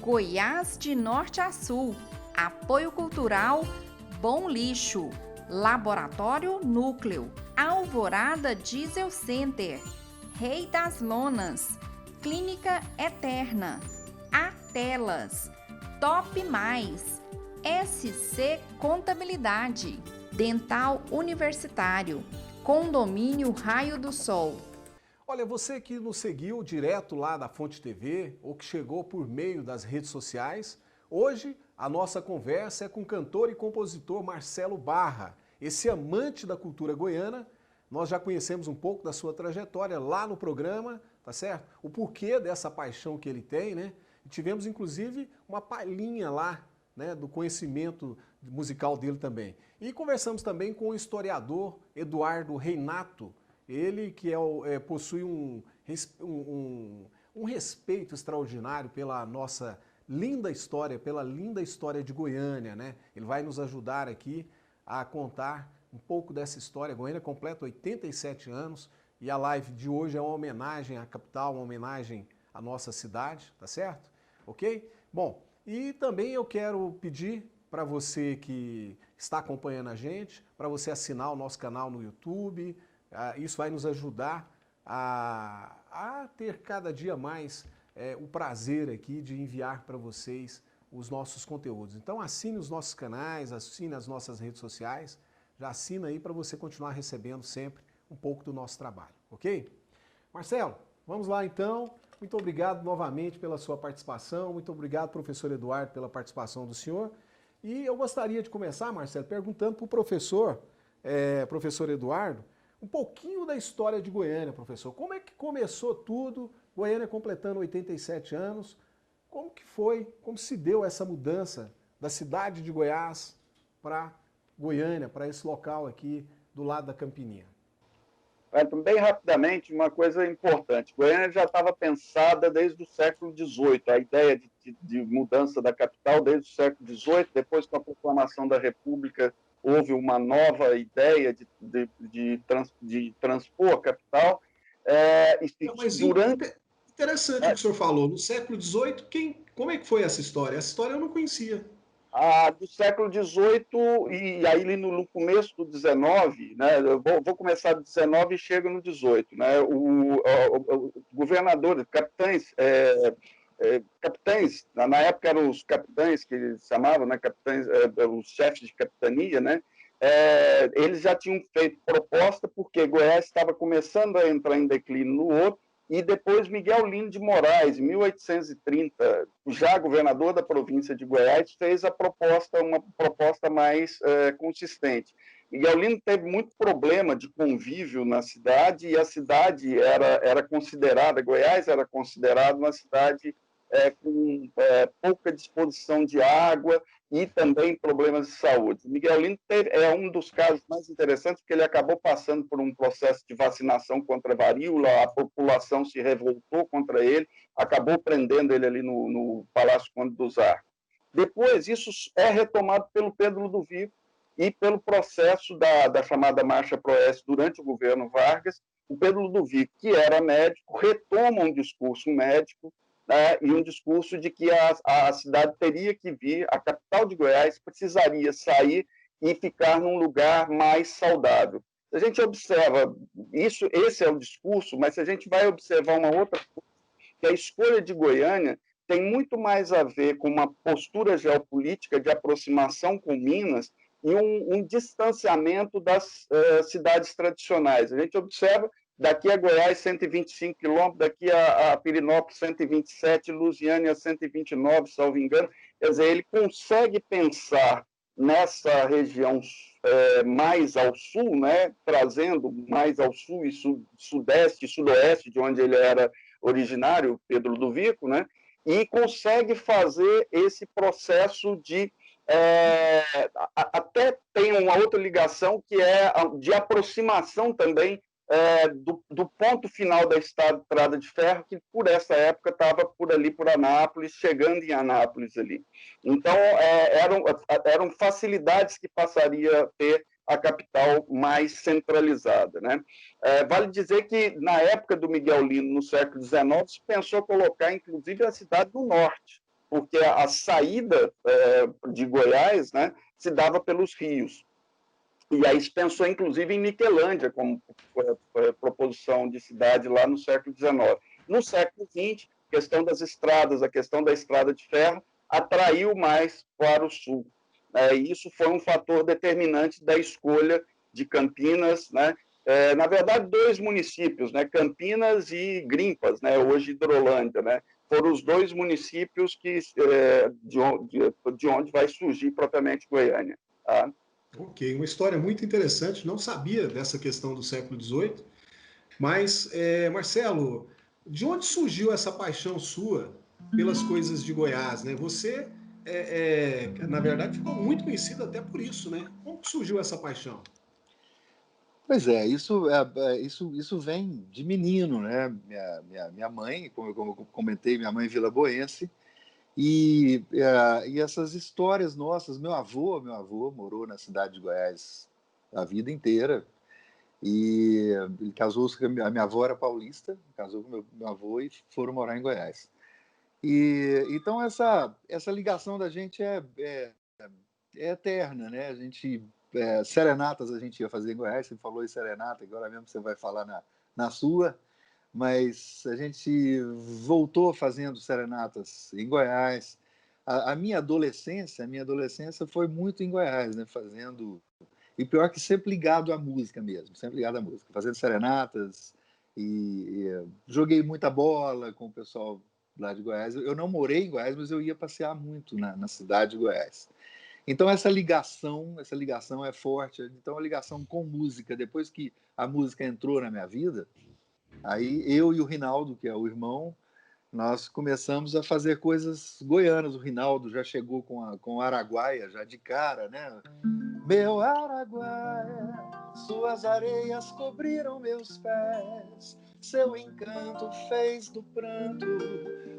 Goiás de norte a sul. Apoio cultural Bom Lixo. Laboratório Núcleo. Alvorada Diesel Center. Rei das Lonas. Clínica Eterna. Atelas. Top Mais. SC Contabilidade. Dental Universitário. Condomínio Raio do Sol. Olha, você que nos seguiu direto lá da Fonte TV ou que chegou por meio das redes sociais, hoje a nossa conversa é com o cantor e compositor Marcelo Barra, esse amante da cultura goiana. Nós já conhecemos um pouco da sua trajetória lá no programa, tá certo? O porquê dessa paixão que ele tem, né? E tivemos inclusive uma palhinha lá, né, do conhecimento musical dele também. E conversamos também com o historiador Eduardo Reinato, ele que possui um respeito extraordinário pela nossa linda história, pela linda história de Goiânia, né? Ele vai nos ajudar aqui a contar um pouco dessa história. Goiânia completa 87 anos e a live de hoje é uma homenagem à capital, uma homenagem à nossa cidade, tá certo? Ok? Bom, e também eu quero pedir para você que está acompanhando a gente, para você assinar o nosso canal no YouTube. Isso vai nos ajudar a ter cada dia mais o prazer aqui de enviar para vocês os nossos conteúdos. Então assine os nossos canais, assine as nossas redes sociais, já assina aí para você continuar recebendo sempre um pouco do nosso trabalho, ok? Marcelo, vamos lá então. Muito obrigado novamente pela sua participação, muito obrigado, professor Eduardo, pela participação do senhor. E eu gostaria de começar, Marcelo, perguntando para o professor Eduardo, um pouquinho da história de Goiânia, professor. Como é que começou tudo? Goiânia completando 87 anos. Como que foi, como se deu essa mudança da cidade de Goiás para Goiânia, para esse local aqui do lado da Campininha? Bem rapidamente, uma coisa importante. Goiânia já estava pensada desde o século XVIII, a ideia de mudança da capital desde o século XVIII, depois com a proclamação da República, houve uma nova ideia de transpor a capital. Mas interessante o que o senhor falou. No século XVIII, como é que foi essa história? Essa história eu não conhecia. Do século XVIII e aí no começo do XIX, né, eu vou começar do XIX e chego no XVIII, né, o governador, capitães, na época eram os capitães que eles chamavam, né, capitães, os chefes de capitania, né, eles já tinham feito proposta porque Goiás estava começando a entrar em declínio no outro, e depois Miguel Lino de Moraes, em 1830, já governador da província de Goiás, fez uma proposta mais consistente. Miguel Lino teve muito problema de convívio na cidade, e a cidade era considerada, Goiás era considerada uma cidade com pouca disposição de água e também problemas de saúde. Miguel Lino é um dos casos mais interessantes, porque ele acabou passando por um processo de vacinação contra a varíola, a população se revoltou contra ele, acabou prendendo ele ali no Palácio Conde dos Arcos. Depois, isso é retomado pelo Pedro Ludovico e pelo processo da chamada Marcha Proeste durante o governo Vargas. O Pedro Ludovico, que era médico, retoma um discurso médico, e um discurso de que a cidade teria que vir, a capital de Goiás precisaria sair e ficar num lugar mais saudável. Se a gente observa isso, esse é o discurso, mas se a gente vai observar uma outra coisa, que a escolha de Goiânia tem muito mais a ver com uma postura geopolítica de aproximação com Minas e um distanciamento das cidades tradicionais. A gente observa daqui a Goiás, 125 quilômetros, daqui a Pirinópolis, 127, Lusiânia, 129, salvo engano. Quer dizer, ele consegue pensar nessa região mais ao sul, né, trazendo mais ao sul e sudeste e sudoeste, de onde ele era originário, Pedro Ludovico, né, e consegue fazer esse processo de até tem uma outra ligação que é de aproximação também do ponto final da estrada de ferro, que por essa época estava por ali, por Anápolis, chegando em Anápolis ali. Então, eram facilidades que passaria a ter a capital mais centralizada, né? Vale dizer que, na época do Miguel Lino, no século XIX, se pensou colocar, inclusive, a cidade no norte, porque a saída de Goiás, né, se dava pelos rios. E aí se pensou, inclusive, em Niquelândia, como proposição de cidade lá no século XIX. No século XX, a questão das estradas, a questão da estrada de ferro, atraiu mais para o sul. E isso foi um fator determinante da escolha de Campinas, né? Na verdade, dois municípios, né? Campinas e Grimpas, né? Hoje Hidrolândia, né? Foram os dois municípios de onde vai surgir propriamente Goiânia. Tá? Ok, uma história muito interessante. Não sabia dessa questão do século XVIII, mas, Marcelo, de onde surgiu essa paixão sua pelas coisas de Goiás, né? Você, na verdade, ficou muito conhecido até por isso, né? Como que surgiu essa paixão? Pois é, isso vem de menino, né? Minha mãe, como eu comentei, minha mãe é vilaboense, e essas histórias nossas, meu avô morou na cidade de Goiás a vida inteira, e ele casou-se com a minha avó era paulista, casou com meu avô e foram morar em Goiás. E então essa ligação da gente é eterna, né? A gente serenatas a gente ia fazer em Goiás. Você falou em serenata, agora mesmo você vai falar na sua, mas a gente voltou fazendo serenatas em Goiás. A minha adolescência foi muito em Goiás, né? Fazendo, e pior que sempre ligado à música mesmo, sempre ligado à música, fazendo serenatas e joguei muita bola com o pessoal lá de Goiás. Eu não morei em Goiás, mas eu ia passear muito na cidade de Goiás. Então essa ligação é forte. Então a ligação com música, depois que a música entrou na minha vida, aí eu e o Rinaldo, que é o irmão, nós começamos a fazer coisas goianas. O Rinaldo já chegou com a Araguaia, já de cara, né? Meu Araguaia, suas areias cobriram meus pés, seu encanto fez do pranto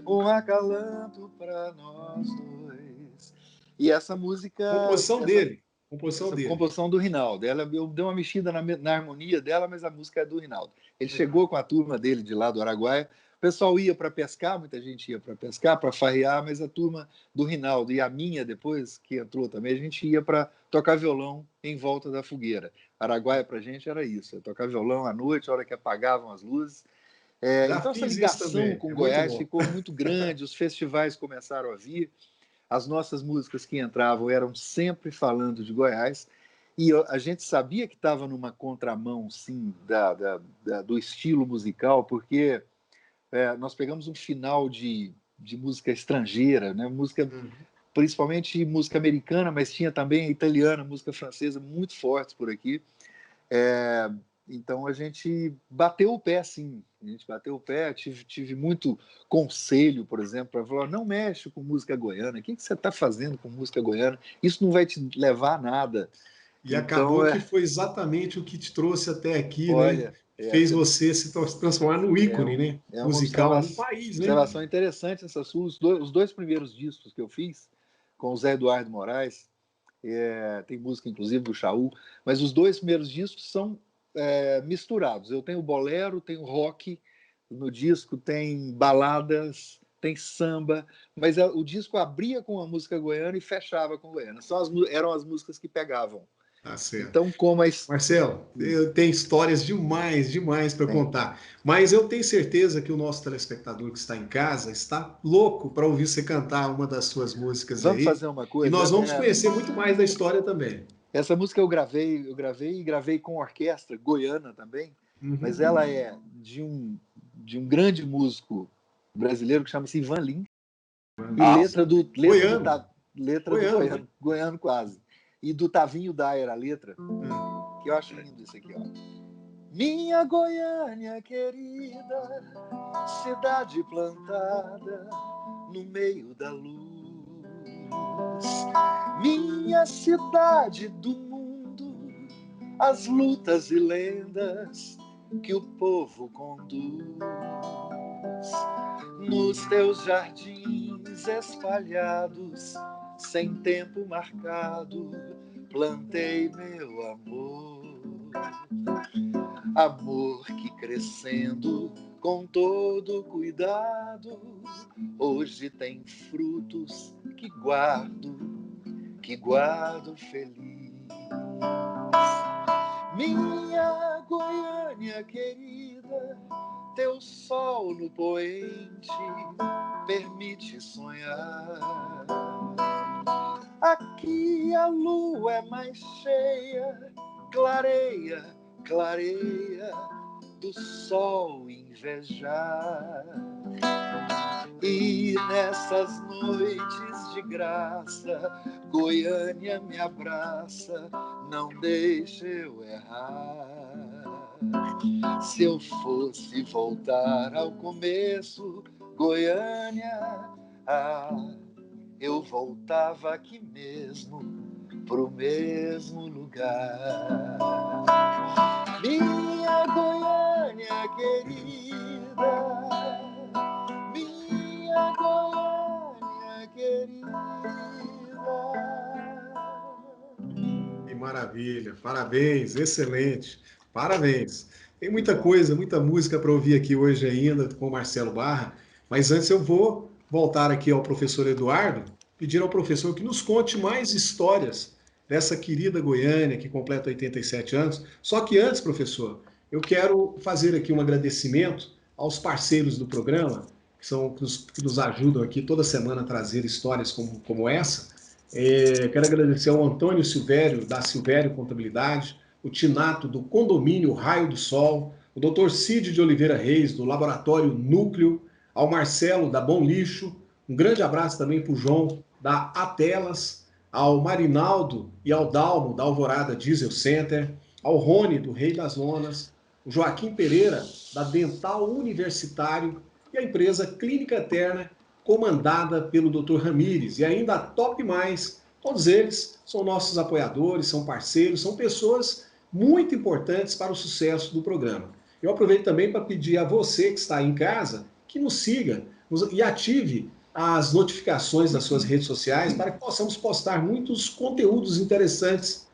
um acalanto para nós dois. E essa música, Composição dele. Composição essa dele. composição do Rinaldo, eu dei uma mexida na harmonia dela, mas a música é do Rinaldo. Ele chegou com a turma dele de lá do Araguaia. O pessoal ia para pescar, muita gente ia para pescar, para farrear, mas a turma do Rinaldo e a minha, depois que entrou também, a gente ia para tocar violão em volta da fogueira. Araguaia para a gente era isso, tocar violão à noite, a hora que apagavam as luzes. Já Então essa fiz isso ligação também. com É muito Goiás bom. ficou muito grande, os festivais começaram a vir, as nossas músicas que entravam eram sempre falando de Goiás, e a gente sabia que estava numa contramão, sim, do estilo musical, porque nós pegamos um final de música estrangeira, né? Música, principalmente música americana, mas tinha também a italiana, música francesa, muito fortes por aqui. Então a gente bateu o pé, sim. A gente bateu o pé, tive muito conselho, por exemplo, para falar: não mexe com música goiana, o que você está fazendo com música goiana? Isso não vai te levar a nada. E Então, acabou que foi exatamente o que te trouxe até aqui, né? olha, Fez você se transformar no ícone, né? uma Musical do país, né? observação interessante essa sua. Os dois primeiros discos que eu fiz com o Zé Eduardo Moraes, tem música inclusive do Chaú, mas os dois primeiros discos são misturados. Eu tenho bolero, tenho rock no disco, tem baladas, tem samba, mas o disco abria com a música goiana e fechava com goiana. Eram as músicas que pegavam. Tá certo. Então, como a... Marcelo, eu tenho histórias demais para Tem. contar, mas eu tenho certeza que o nosso telespectador que está em casa está louco para ouvir você cantar uma das suas músicas Vamos aí, fazer uma e coisa. nós vamos conhecer muito mais da história também. Essa música eu gravei com orquestra goiana também, mas ela é de um grande músico brasileiro que chama-se Ivan Lins, e letra do goiano quase, e do Tavinho Dayer a letra, que eu acho lindo isso aqui, ó. Minha Goiânia querida, cidade plantada no meio da luz, minha cidade do mundo, as lutas e lendas que o povo conduz. Nos teus jardins espalhados, sem tempo marcado, plantei meu amor. Amor que crescendo com todo cuidado. Hoje tem frutos que guardo feliz. Minha Goiânia querida, teu sol no poente permite sonhar. Aqui a lua é mais cheia, clareia do sol invejar. E nessas noites de graça, Goiânia me abraça, não deixa eu errar. Se eu fosse voltar ao começo, Goiânia, eu voltava aqui mesmo, pro mesmo lugar. Minha Goiânia querida, minha Goiânia querida. Que maravilha, parabéns, excelente, parabéns. Tem muita coisa, muita música para ouvir aqui hoje ainda com o Marcelo Barra, mas antes eu vou voltar aqui ao professor Eduardo, pedir ao professor que nos conte mais histórias dessa querida Goiânia que completa 87 anos. Só que antes, professor, eu quero fazer aqui um agradecimento aos parceiros do programa, que nos ajudam aqui toda semana a trazer histórias como essa. Quero agradecer ao Antônio Silvério, da Silvério Contabilidade, o Tinato, do Condomínio Raio do Sol, o Dr. Cid de Oliveira Reis, do Laboratório Núcleo, ao Marcelo, da Bom Lixo, um grande abraço também para o João, da Atelas, ao Marinaldo e ao Dalmo, da Alvorada Diesel Center, ao Rony, do Rei das Lonas, o Joaquim Pereira, da Dental Universitário, e a empresa Clínica Eterna, comandada pelo Dr. Ramires, e ainda a Top Mais. Todos eles são nossos apoiadores, são parceiros, são pessoas muito importantes para o sucesso do programa. Eu aproveito também para pedir a você que está aí em casa que nos siga e ative as notificações das suas redes sociais para que possamos postar muitos conteúdos interessantes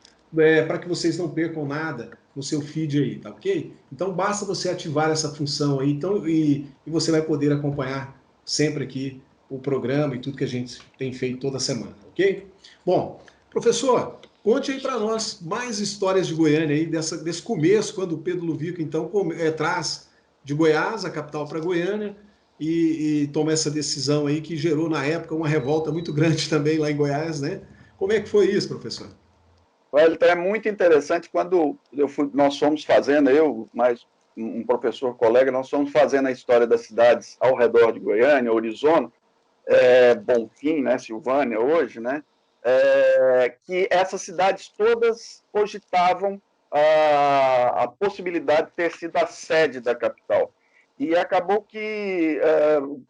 para que vocês não percam nada no seu feed aí, tá ok? Então basta você ativar essa função aí e você vai poder acompanhar sempre aqui o programa e tudo que a gente tem feito toda semana, ok? Bom, professor, conte aí para nós mais histórias de Goiânia aí, desse começo, quando o Pedro Luvico, então, traz de Goiás, a capital, para Goiânia, e toma essa decisão aí que gerou, na época, uma revolta muito grande também lá em Goiás, né? Como é que foi isso, professor? Olha, então é muito interessante quando nós fomos fazendo, eu, mais um professor colega, nós fomos fazendo a história das cidades ao redor de Goiânia, Orizona, Bonfim, né, Silvânia hoje, né, que essas cidades todas cogitavam a possibilidade de ter sido a sede da capital. E acabou que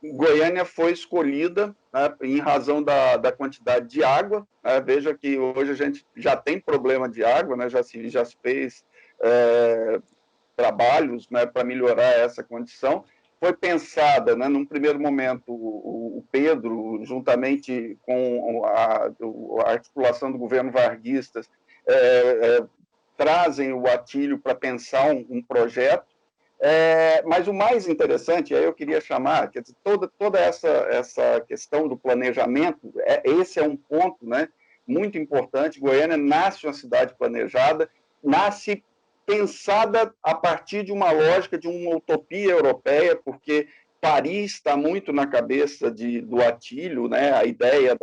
Goiânia foi escolhida, né, em razão da quantidade de água. Né? Veja que hoje a gente já tem problema de água, né? já se fez trabalhos, né, para melhorar essa condição. Foi pensada, né, num primeiro momento, o Pedro, juntamente com a articulação do governo varguista, trazem o Atílio para pensar um projeto. Mas o mais interessante, aí eu queria chamar, quer dizer, toda essa questão do planejamento, esse é um ponto, né, muito importante. Goiânia nasce uma cidade planejada, nasce pensada a partir de uma lógica de uma utopia europeia, porque Paris está muito na cabeça do Atílio, né, a ideia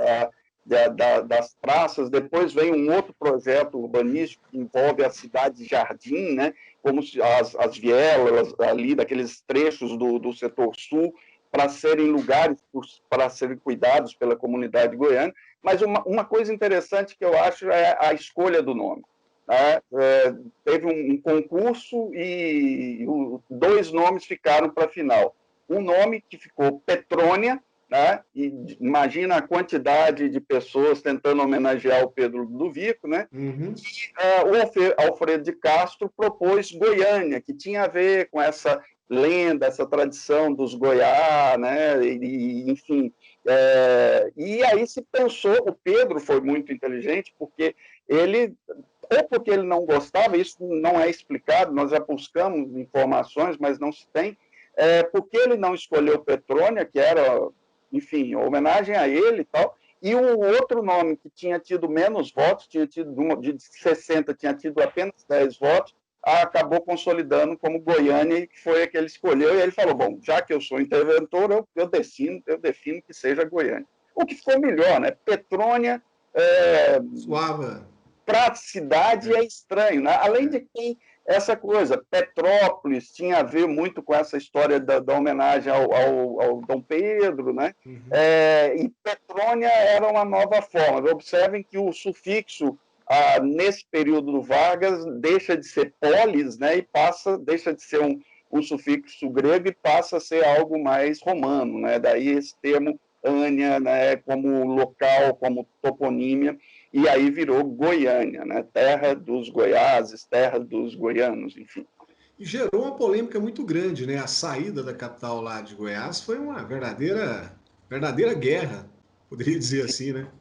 das praças. Depois vem um outro projeto urbanístico que envolve a cidade de jardim, né, como as vielas ali, daqueles trechos do setor sul, para serem lugares para serem cuidados pela comunidade goiana. Mas uma coisa interessante que eu acho é a escolha do nome. Teve um concurso e dois nomes ficaram para a final. Um nome que ficou Petrônia, né? E imagina a quantidade de pessoas tentando homenagear o Pedro Ludovico, né? Uhum. E o Alfredo de Castro propôs Goiânia, que tinha a ver com essa lenda, essa tradição dos Goiás, né? Enfim. E aí se pensou, o Pedro foi muito inteligente, porque ele não gostava, isso não é explicado, nós já buscamos informações, mas não se tem, porque ele não escolheu Petrônia, que era, enfim, homenagem a ele e tal, e o outro nome que tinha tido menos votos, tinha tido de 60, tinha tido apenas 10 votos, acabou consolidando como Goiânia, que foi a que ele escolheu, e ele falou, bom, já que eu sou interventor, eu defino que seja Goiânia. O que ficou melhor, né? Petrônia, Suava. para a cidade é estranho, né? Além de que essa coisa, Petrópolis tinha a ver muito com essa história da homenagem ao Dom Pedro, né? Uhum. E Petrônia era uma nova forma. Observem que o sufixo, nesse período do Vargas, deixa de ser polis, né? E deixa de ser um sufixo grego e passa a ser algo mais romano, né? Daí esse termo Ânia, né? Como local, como toponímia, e aí virou Goiânia, né? Terra dos Goiáses, terra dos goianos, enfim. E gerou uma polêmica muito grande, né? A saída da capital lá de Goiás foi uma verdadeira guerra, poderia dizer assim, né?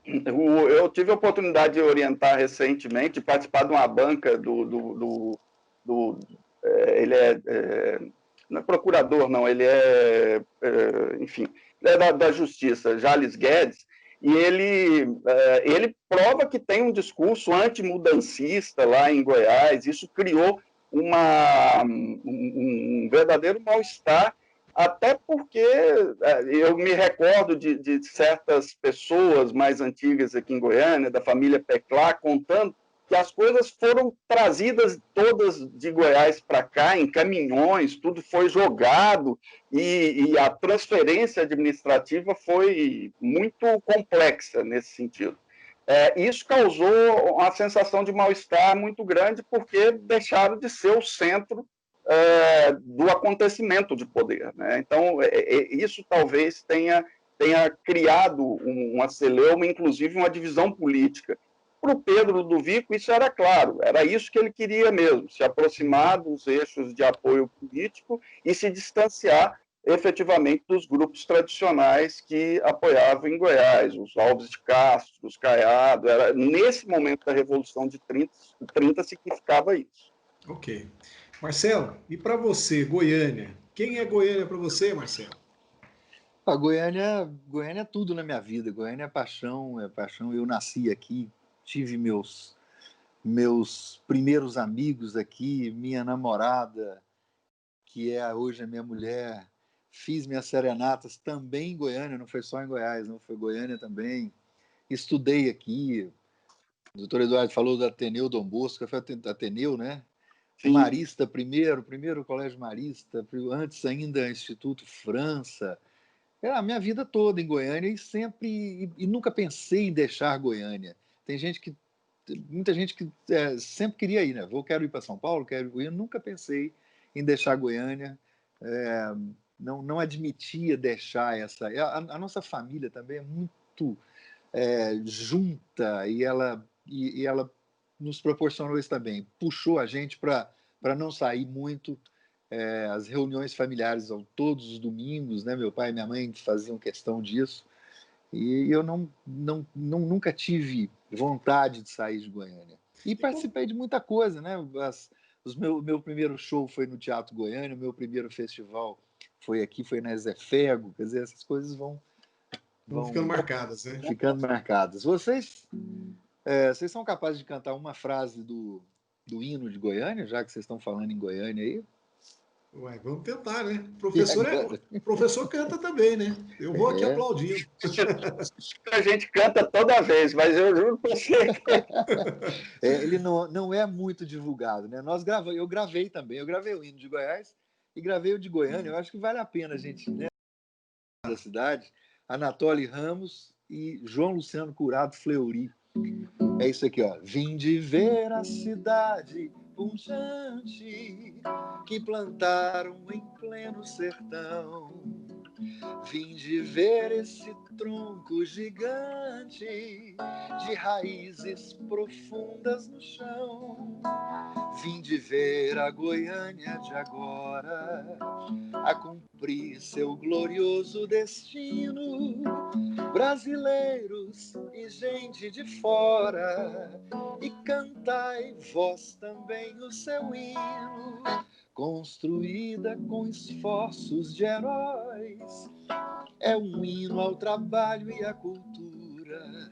Eu tive a oportunidade de orientar recentemente, de participar de uma banca ele não é procurador, não, ele enfim, ele é da Justiça, Jales Guedes, e ele prova que tem um discurso antimudancista lá em Goiás. Isso criou um verdadeiro mal-estar, até porque eu me recordo de certas pessoas mais antigas aqui em Goiânia, da família Peclá, contando que as coisas foram trazidas todas de Goiás para cá, em caminhões, tudo foi jogado, e a transferência administrativa foi muito complexa nesse sentido. Isso causou uma sensação de mal-estar muito grande, porque deixaram de ser o centro do acontecimento de poder, né? Então, isso talvez tenha criado uma celeuma, inclusive uma divisão política. Para o Pedro Ludovico, isso era claro, era isso que ele queria mesmo, se aproximar dos eixos de apoio político e se distanciar efetivamente dos grupos tradicionais que apoiavam em Goiás, os Alves de Castro, os Caiado. Nesse momento da Revolução de 30 significava isso. Ok. Marcelo, e para você, Goiânia? Quem é Goiânia para você, Marcelo? Goiânia é tudo na minha vida. Goiânia é paixão, é paixão. Eu nasci aqui, tive meus primeiros amigos aqui, minha namorada, que é hoje a minha mulher. Fiz minhas serenatas também em Goiânia, não foi só em Goiás, não, foi Goiânia também. Estudei aqui. O doutor Eduardo falou do Ateneu Dom Bosco, foi Ateneu, né? Sim. Marista primeiro colégio Marista, antes ainda Instituto França. A minha vida toda em Goiânia e nunca pensei em deixar Goiânia. Muita gente que sempre queria ir, né? Quero ir para São Paulo, quero ir. Eu nunca pensei em deixar Goiânia. Não admitia deixar essa. A nossa família também é muito junta, e ela nos proporcionou isso também. Puxou a gente para não sair muito. As reuniões familiares todos os domingos, né? Meu pai e minha mãe faziam questão disso. E eu nunca tive vontade de sair de Goiânia. E participei de muita coisa, né? Meu primeiro show foi no Teatro Goiânia, o meu primeiro festival foi aqui, foi na Zefego. Quer dizer, essas coisas vão ficando marcadas, né? Ficando marcadas. Vocês são capazes de cantar uma frase do hino de Goiânia, já que vocês estão falando em Goiânia aí? Ué, vamos tentar, né? O professor canta também, né? Eu vou aqui aplaudindo. A gente canta toda vez, mas eu juro para você que... ele não é muito divulgado, né? Eu gravei também, eu gravei o hino de Goiás e gravei o de Goiânia. Eu acho que vale a pena a gente, né, da cidade, Anatoly Ramos e João Luciano Curado Fleury. É isso aqui, ó. Vim de ver a cidade pujante que plantaram em pleno sertão. Vim de ver esse tronco gigante de raízes profundas no chão. Vim de ver a Goiânia de agora a cumprir seu glorioso destino. Brasileiros e gente de fora, e cantai vós também o seu hino. construída com esforços de heróis. É um hino ao trabalho e à cultura,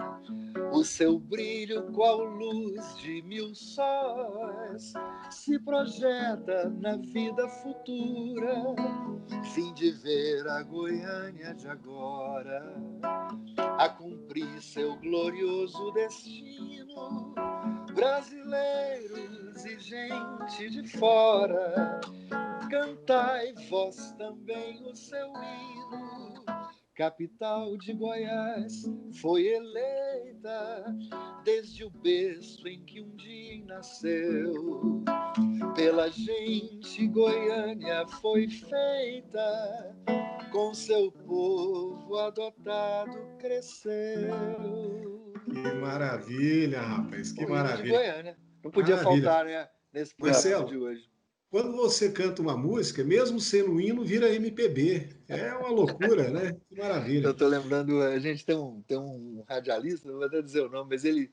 o seu brilho qual luz de mil sóis se projeta na vida futura, fim de ver a Goiânia de agora a cumprir seu glorioso destino. Brasileiros e gente de fora, cantai vós também o seu hino. Capital de Goiás foi eleita desde o berço em que um dia nasceu. Pela gente Goiânia foi feita, com seu povo adotado cresceu. Que maravilha, rapaz, que O hino de maravilha. Goiânia. Não podia Maravilha. faltar, né, nesse programa de Marcelo, hoje. quando você canta uma música, mesmo sendo um hino, vira MPB. É uma loucura, né? Que maravilha. Eu estou lembrando, a gente tem um radialista, não vou até dizer o nome, mas ele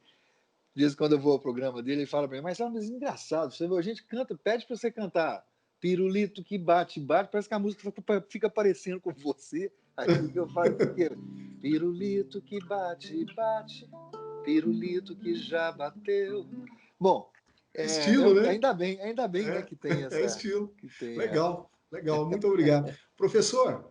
diz quando eu vou ao programa dele, ele fala para mim, mas é engraçado, você vê, a gente canta, pede para você cantar pirulito que bate, bate, parece que a música fica parecendo com você. Aí o que eu faço aqui? Pirulito que bate, bate, pirulito que já bateu. Bom, Estilo, né? ainda bem, né, que tem essa... É estilo. Que tem, legal, legal, muito obrigado. Professor,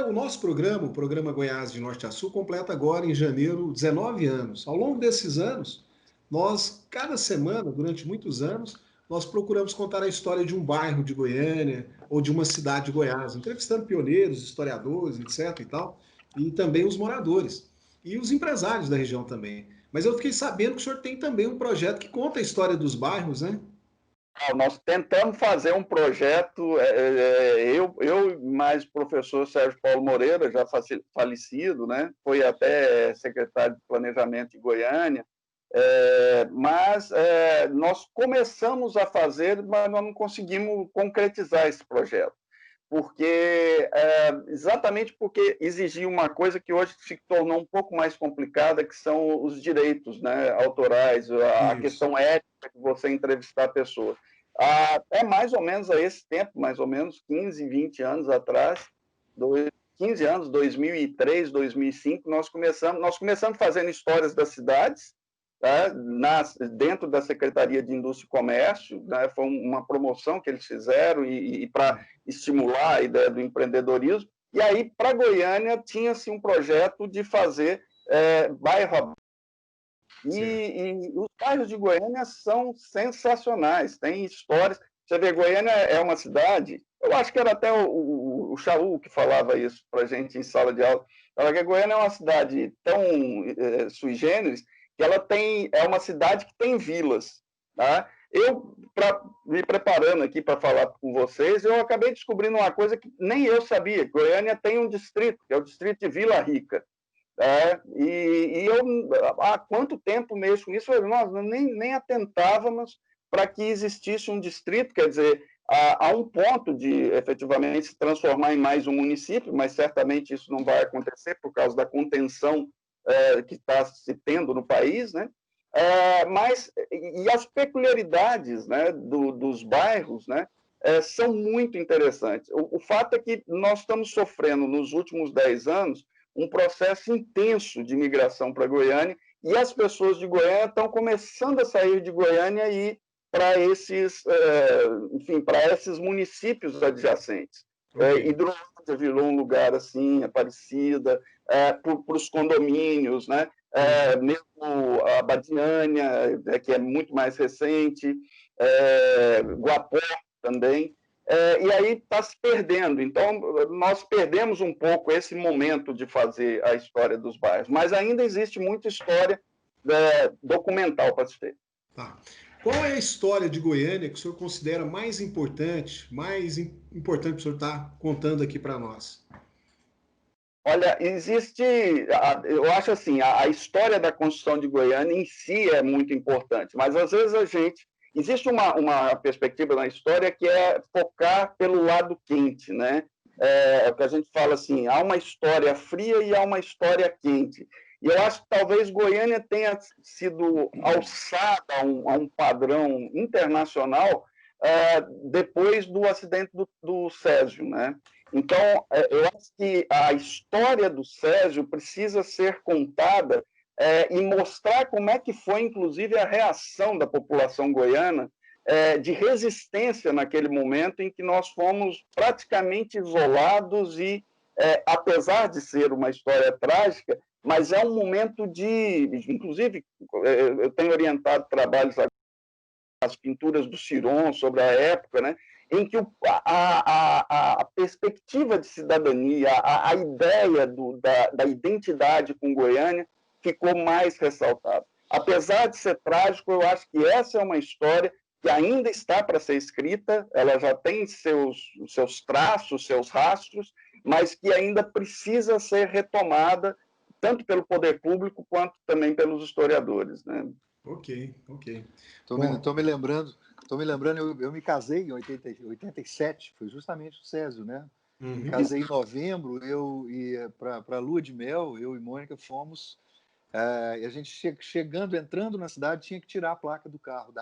o nosso programa, o programa Goiás de Norte a Sul, completa agora em janeiro 19 anos. Ao longo desses anos, nós, cada semana, durante muitos anos, nós procuramos contar a história de um bairro de Goiânia ou de uma cidade de Goiás, entrevistando pioneiros, historiadores, etc. e tal, e também os moradores e os empresários da região também. Mas eu fiquei sabendo que o senhor tem também um projeto que conta a história dos bairros, né? Nós tentamos fazer um projeto, eu mais o professor Sérgio Paulo Moreira, já falecido, né? Foi até secretário de Planejamento de Goiânia, mas nós começamos a fazer, mas nós não conseguimos concretizar esse projeto, exatamente porque exigia uma coisa que hoje se tornou um pouco mais complicada, que são os direitos, né, autorais, a questão ética de você entrevistar a pessoa. É mais ou menos a esse tempo, mais ou menos 15, 20 anos atrás, 15 anos, 2003, 2005, nós começamos fazendo histórias das cidades, tá, dentro da Secretaria de Indústria e Comércio, né, foi uma promoção que eles fizeram e para estimular a ideia do empreendedorismo. E aí, para Goiânia, tinha-se um projeto de fazer bairro. E os bairros de Goiânia são sensacionais, tem histórias. Você vê, Goiânia é uma cidade, eu acho que era até o Chaú que falava isso para a gente em sala de aula, fala que Goiânia é uma cidade tão sui generis, que é uma cidade que tem vilas. Tá? Eu, me preparando aqui para falar com vocês, eu acabei descobrindo uma coisa que nem eu sabia. Goiânia tem um distrito, que é o distrito de Vila Rica. E eu, há quanto tempo mexo com isso? Nós nem atentávamos para que existisse um distrito, quer dizer, há um ponto de, efetivamente, se transformar em mais um município, mas certamente isso não vai acontecer por causa da contenção que está se tendo no país, né? E as peculiaridades, né, dos bairros, né, são muito interessantes. O fato é que nós estamos sofrendo, nos últimos 10 anos, um processo intenso de migração para Goiânia, e as pessoas de Goiânia estão começando a sair de Goiânia e ir para esses municípios adjacentes. Hidrolândia virou um lugar assim, Aparecida, para os condomínios, né? Mesmo a Badiânia, que é muito mais recente, Guapó também. E aí está se perdendo. Então, nós perdemos um pouco esse momento de fazer a história dos bairros, mas ainda existe muita história documental para se ter. Tá. Qual é a história de Goiânia que o senhor considera mais importante que o senhor está contando aqui para nós? Olha, eu acho assim, a história da construção de Goiânia em si é muito importante, mas às vezes existe uma perspectiva na história que é focar pelo lado quente, né? O que a gente fala assim, há uma história fria e há uma história quente. E eu acho que talvez Goiânia tenha sido alçada a um padrão internacional depois do acidente do Césio, né? Então, eu acho que a história do Césio precisa ser contada e mostrar como é que foi, inclusive, a reação da população goiana de resistência naquele momento em que nós fomos praticamente isolados e, apesar de ser uma história trágica, mas é um momento de... Inclusive, eu tenho orientado trabalhos, as pinturas do Ciron sobre a época, né, em que a perspectiva de cidadania, a ideia da identidade com Goiânia ficou mais ressaltada. Apesar de ser trágico, eu acho que essa é uma história que ainda está para ser escrita, ela já tem seus traços, seus rastros, mas que ainda precisa ser retomada, tanto pelo poder público quanto também pelos historiadores, né? Ok, ok. Estou me lembrando, eu me casei em 87, foi justamente o Césio, né? Me casei em novembro, para a lua de mel, eu e Mônica fomos, e a gente entrando na cidade, tinha que tirar a placa do carro,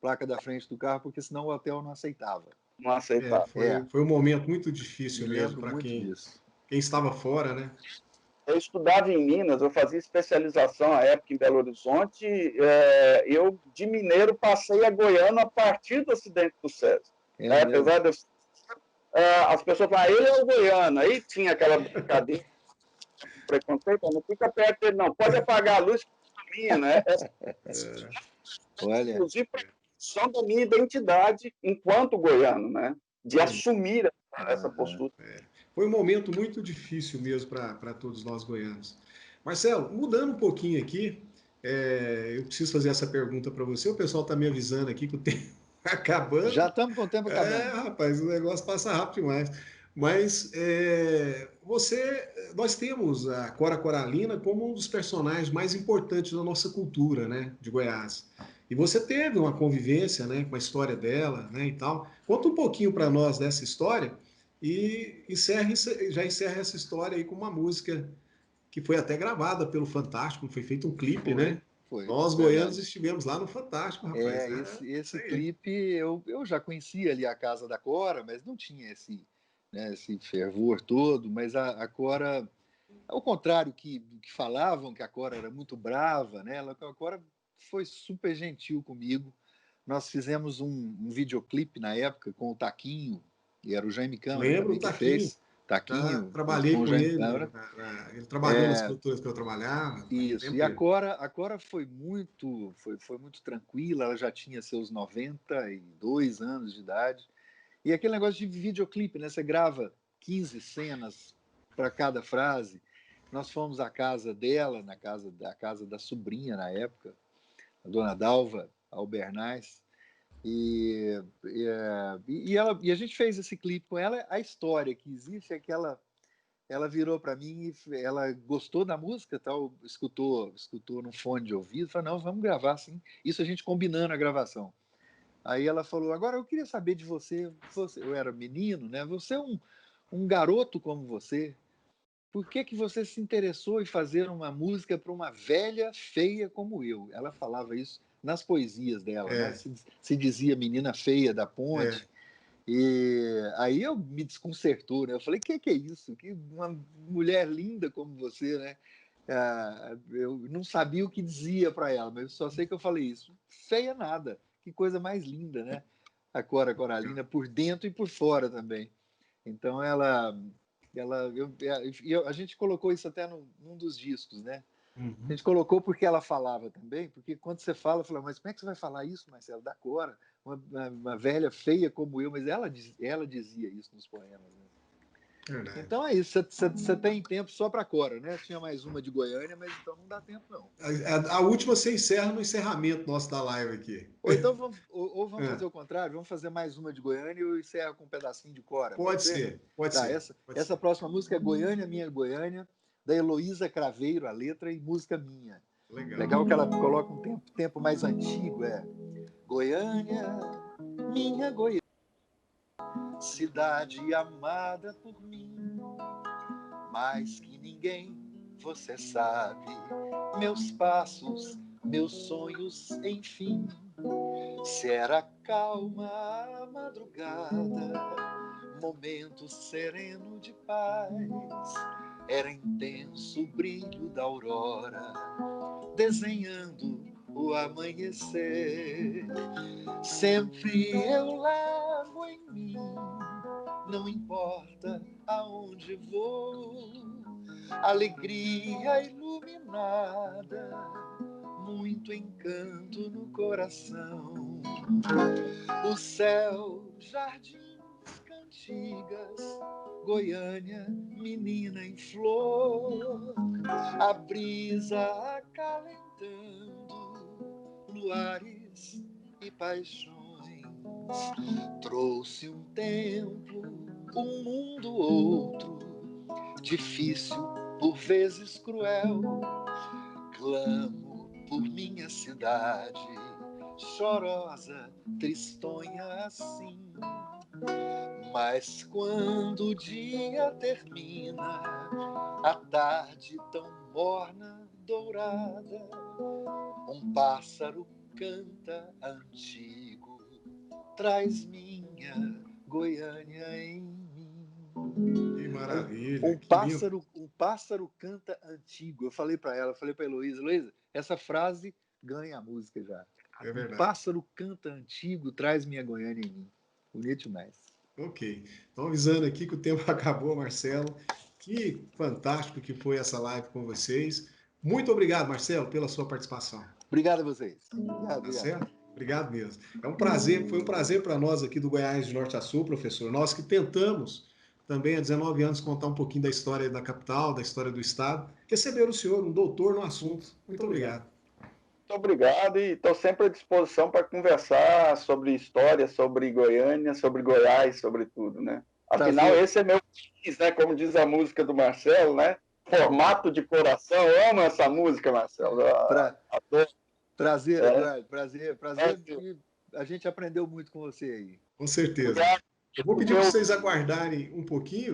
placa da frente do carro, porque senão o hotel não aceitava. Não aceitava. Foi um momento muito difícil Me mesmo lembro para muito quem disso. estava fora, né? Eu estudava em Minas, eu fazia especialização à época em Belo Horizonte. Eu, de mineiro, passei a goiano a partir do acidente do Césio. Apesar de as pessoas falarem, ele é o goiano. Aí tinha aquela brincadeira, preconceito, não fica perto dele, não. Pode apagar a luz, que é minha, né? Olha. Inclusive, só da minha identidade enquanto goiano, né? De assumir essa postura. Foi um momento muito difícil mesmo para todos nós goianos. Marcelo, mudando um pouquinho aqui, eu preciso fazer essa pergunta para você. O pessoal está me avisando aqui que o tempo está acabando. Já estamos com o tempo acabando. Rapaz, o negócio passa rápido demais. Mas nós temos a Cora Coralina como um dos personagens mais importantes da nossa cultura, né, de Goiás. E você teve uma convivência, né, com a história dela, né, e tal. Conta um pouquinho para nós dessa história e já encerra essa história aí com uma música que foi até gravada pelo Fantástico, foi feito um clipe, né? Nós, goianos, estivemos lá no Fantástico, rapaz. Esse clipe, eu já conhecia ali a casa da Cora, mas não tinha esse fervor todo, mas a Cora, ao contrário que falavam que a Cora era muito brava, né? A Cora foi super gentil comigo. Nós fizemos um videoclipe na época com o Taquinho, e era o Jaime Câmara também que fez. Taquinho, trabalhei com ele, ele trabalhou nas produtoras que eu trabalhava. Isso, e a Cora foi muito tranquila, ela já tinha seus 92 anos de idade, e aquele negócio de videoclipe, né? Você grava 15 cenas para cada frase. Nós fomos à casa dela, na casa da sobrinha na época, a dona Dalva Albernaz, e a gente fez esse clipe com ela. A história que existe é que ela virou para mim e ela gostou da música, tal, escutou no fone de ouvido, falou, não, vamos gravar assim. Isso a gente combinando a gravação. Aí ela falou, agora eu queria saber de você, eu era menino, né? Você é um garoto como você, por que você se interessou em fazer uma música para uma velha feia como eu? Ela falava isso nas poesias dela, né? Se dizia menina feia da ponte. E aí eu me desconcertou, né? Eu falei, que é isso? Que uma mulher linda como você, né? Eu não sabia o que dizia para ela, mas eu só sei que eu falei isso. Feia nada, que coisa mais linda, né? A Cora Coralina por dentro e por fora também. Então a gente colocou isso até num dos discos, né? A gente colocou porque ela falava também, porque quando você fala, mas como é que você vai falar isso, Marcelo, da Cora? Uma velha feia como eu, mas ela dizia isso nos poemas. Né? Então é isso, você tem tempo só para Cora, né? Tinha mais uma de Goiânia, mas então não dá tempo, não. A última você encerra no encerramento nosso da live aqui. Ou então vamos fazer o contrário, vamos fazer mais uma de Goiânia e eu encerro com um pedacinho de Cora. Pode ser. Essa próxima música é Goiânia, Minha Goiânia, da Heloísa Craveiro, a letra, e música minha. Legal que ela coloca um tempo mais antigo, Goiânia, minha Goiânia, cidade amada por mim, mais que ninguém você sabe, meus passos, meus sonhos, enfim, Se era calma a madrugada, momento sereno de paz, era intenso o brilho da aurora, desenhando o amanhecer. Sempre eu largo em mim, não importa aonde vou, alegria iluminada, muito encanto no coração. O céu, jardins, cantigas, Goiânia, menina em flor, a brisa acalentando, luares e paixões. Trouxe um tempo, um mundo outro, difícil, por vezes cruel. Clamo por minha cidade, chorosa, tristonha assim. Mas quando o dia termina, a tarde tão morna, dourada, um pássaro canta antigo, traz minha Goiânia em mim. Que maravilha. Um pássaro canta antigo. Eu falei para ela, falei para Heloísa, essa frase ganha a música já. É verdade. Um pássaro canta antigo, traz minha Goiânia em mim. Bonito demais. Ok. Então, avisando aqui que o tempo acabou, Marcelo. Que fantástico que foi essa live com vocês. Muito obrigado, Marcelo, pela sua participação. Obrigado a vocês. Obrigado. Tá certo? Obrigado mesmo. É um prazer, foi um prazer para nós aqui do Goiás de Norte a Sul, professor. Nós que tentamos também há 19 anos contar um pouquinho da história da capital, da história do estado. Receber o senhor, um doutor no assunto. Muito obrigado. Muito obrigado e estou sempre à disposição para conversar sobre história, sobre Goiânia, sobre Goiás, sobre tudo, né? Afinal, esse é meu país, né? Como diz a música do Marcelo, né? Formato de coração. Eu amo essa música, Marcelo. Adoro. Prazer, Eduardo. Prazer. A gente aprendeu muito com você aí. Com certeza. Obrigado. Eu vou pedir para vocês aguardarem um pouquinho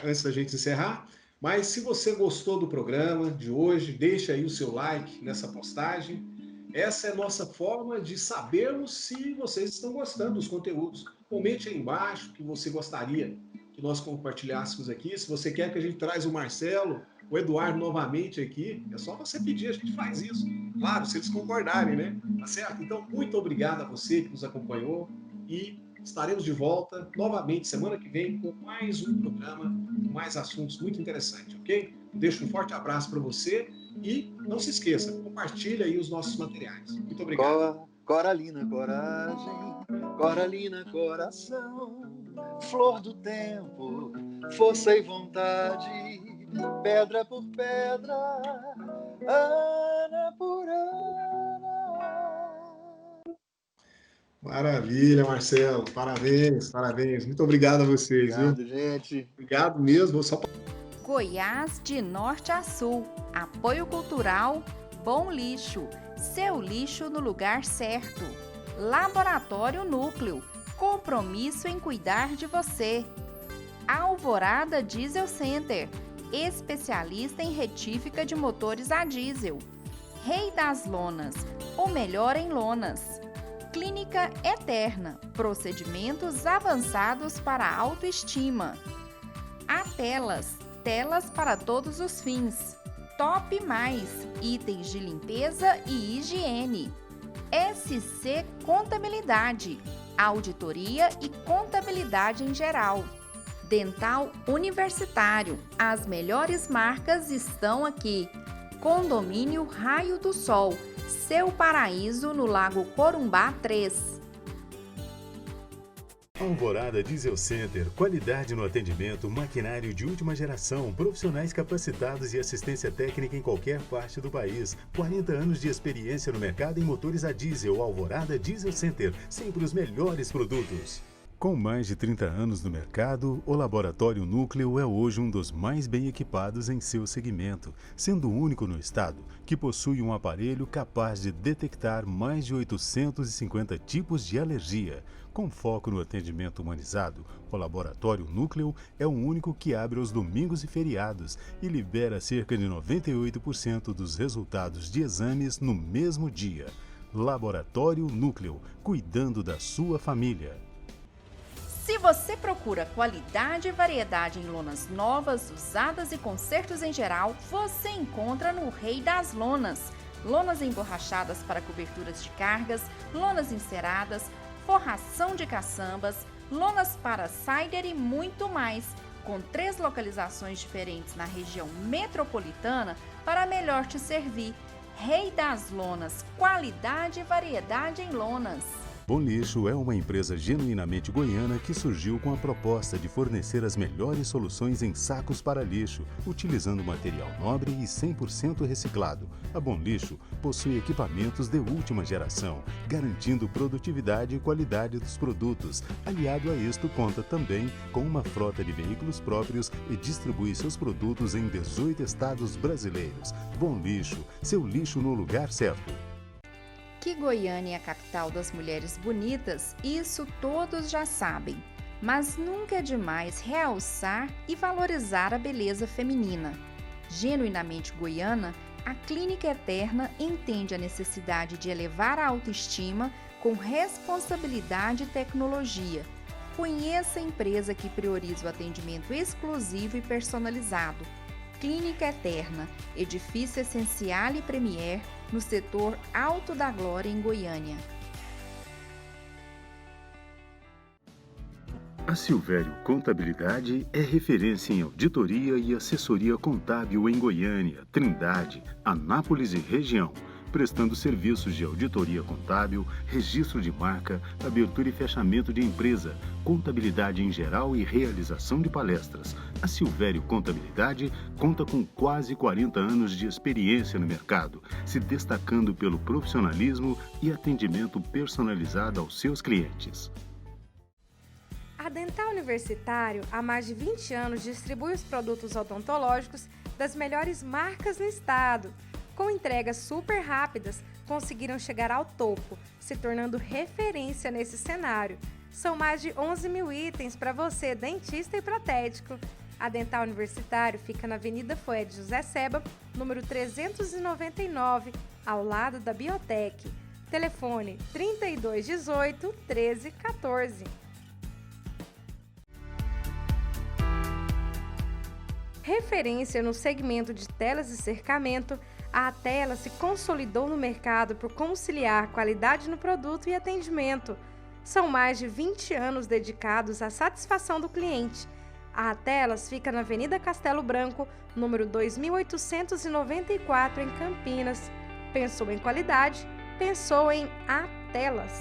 antes da gente encerrar. Mas se você gostou do programa de hoje, deixa aí o seu like nessa postagem. Essa é a nossa forma de sabermos se vocês estão gostando dos conteúdos. Comente aí embaixo o que você gostaria que nós compartilhássemos aqui. Se você quer que a gente traz o Marcelo, o Eduardo novamente aqui, é só você pedir, a gente faz isso. Claro, se eles concordarem, né? Tá certo? Então, muito obrigado a você que nos acompanhou e estaremos de volta novamente semana que vem com mais um programa, com mais assuntos muito interessantes, ok? Deixo um forte abraço para você e não se esqueça, compartilhe aí os nossos materiais. Muito obrigado. Coralina, coragem, Coralina, coração, flor do tempo, força e vontade, pedra por pedra, ana por ana. Maravilha, Marcelo. Parabéns. Muito obrigado a vocês. Obrigado, viu? gente. Obrigado mesmo. Goiás de norte a sul. Apoio cultural Bom Lixo. Seu lixo no lugar certo. Laboratório Núcleo. Compromisso em cuidar de você. Alvorada Diesel Center. Especialista em retífica de motores a diesel. Rei das Lonas. O melhor em lonas. Clínica Eterna, procedimentos avançados para a autoestima. Atelas, telas para todos os fins. Top Mais, itens de limpeza e higiene. SC Contabilidade, auditoria e contabilidade em geral. Dental Universitário, as melhores marcas estão aqui. Condomínio Raio do Sol, seu paraíso no Lago Corumbá 3. Alvorada Diesel Center, qualidade no atendimento, maquinário de última geração, profissionais capacitados e assistência técnica em qualquer parte do país. 40 anos de experiência no mercado em motores a diesel. Alvorada Diesel Center, sempre os melhores produtos. Com mais de 30 anos no mercado, o Laboratório Núcleo é hoje um dos mais bem equipados em seu segmento, sendo o único no estado que possui um aparelho capaz de detectar mais de 850 tipos de alergia. Com foco no atendimento humanizado, o Laboratório Núcleo é o único que abre aos domingos e feriados e libera cerca de 98% dos resultados de exames no mesmo dia. Laboratório Núcleo, cuidando da sua família. Se você procura qualidade e variedade em lonas novas, usadas e consertos em geral, você encontra no Rei das Lonas. Lonas emborrachadas para coberturas de cargas, lonas enceradas, forração de caçambas, lonas para cider e muito mais, com 3 localizações diferentes na região metropolitana para melhor te servir. Rei das Lonas, qualidade e variedade em lonas. Bom Lixo é uma empresa genuinamente goiana que surgiu com a proposta de fornecer as melhores soluções em sacos para lixo, utilizando material nobre e 100% reciclado. A Bom Lixo possui equipamentos de última geração, garantindo produtividade e qualidade dos produtos. Aliado a isto, conta também com uma frota de veículos próprios e distribui seus produtos em 18 estados brasileiros. Bom Lixo, seu lixo no lugar certo. Que Goiânia é a capital das mulheres bonitas, isso todos já sabem. Mas nunca é demais realçar e valorizar a beleza feminina. Genuinamente goiana, a Clínica Eterna entende a necessidade de elevar a autoestima com responsabilidade e tecnologia. Conheça a empresa que prioriza o atendimento exclusivo e personalizado. Clínica Eterna, edifício Essencial e Premier, no setor Alto da Glória, em Goiânia. A Silvério Contabilidade é referência em auditoria e assessoria contábil em Goiânia, Trindade, Anápolis e região, prestando serviços de auditoria contábil, registro de marca, abertura e fechamento de empresa, contabilidade em geral e realização de palestras. A Silvério Contabilidade conta com quase 40 anos de experiência no mercado, se destacando pelo profissionalismo e atendimento personalizado aos seus clientes. A Dental Universitário, há mais de 20 anos, distribui os produtos odontológicos das melhores marcas no estado. Com entregas super rápidas, conseguiram chegar ao topo, se tornando referência nesse cenário. São mais de 11 mil itens para você, dentista e protético. A Dental Universitário fica na Avenida Fued José Seba, número 399, ao lado da Biotech. Telefone 3218 1314. Referência no segmento de telas e cercamento, a Atela se consolidou no mercado por conciliar qualidade no produto e atendimento. São mais de 20 anos dedicados à satisfação do cliente. A Atelas fica na Avenida Castelo Branco, número 2894, em Campinas. Pensou em qualidade? Pensou em Atelas.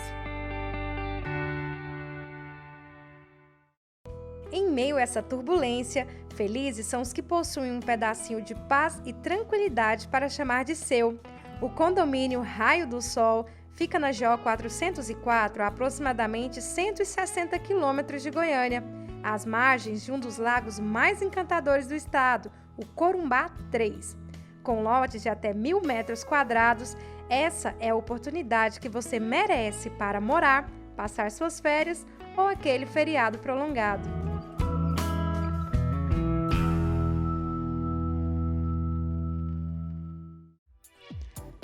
Em meio a essa turbulência, felizes são os que possuem um pedacinho de paz e tranquilidade para chamar de seu. O condomínio Raio do Sol fica na GO 404, a aproximadamente 160 quilômetros de Goiânia, às margens de um dos lagos mais encantadores do estado, o Corumbá 3. Com lotes de até 1.000 metros quadrados, essa é a oportunidade que você merece para morar, passar suas férias ou aquele feriado prolongado.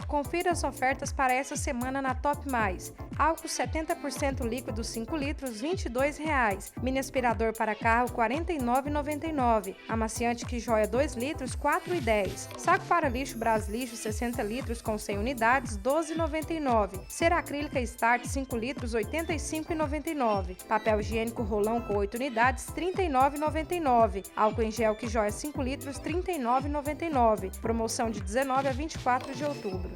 Confira as ofertas para essa semana na Top Mais. Álcool 70% líquido 5 litros, R$ 22,00. Mini aspirador para carro, R$ 49,99. Amaciante que joia 2 litros, R$ 4,10. Saco para lixo Braslixo 60 litros com 100 unidades, R$ 12,99. Cera acrílica Start 5 litros, R$ 85,99. Papel higiênico rolão com 8 unidades, R$ 39,99. Álcool em gel que joia 5 litros, R$ 39,99. Promoção de 19 a 24 de outubro.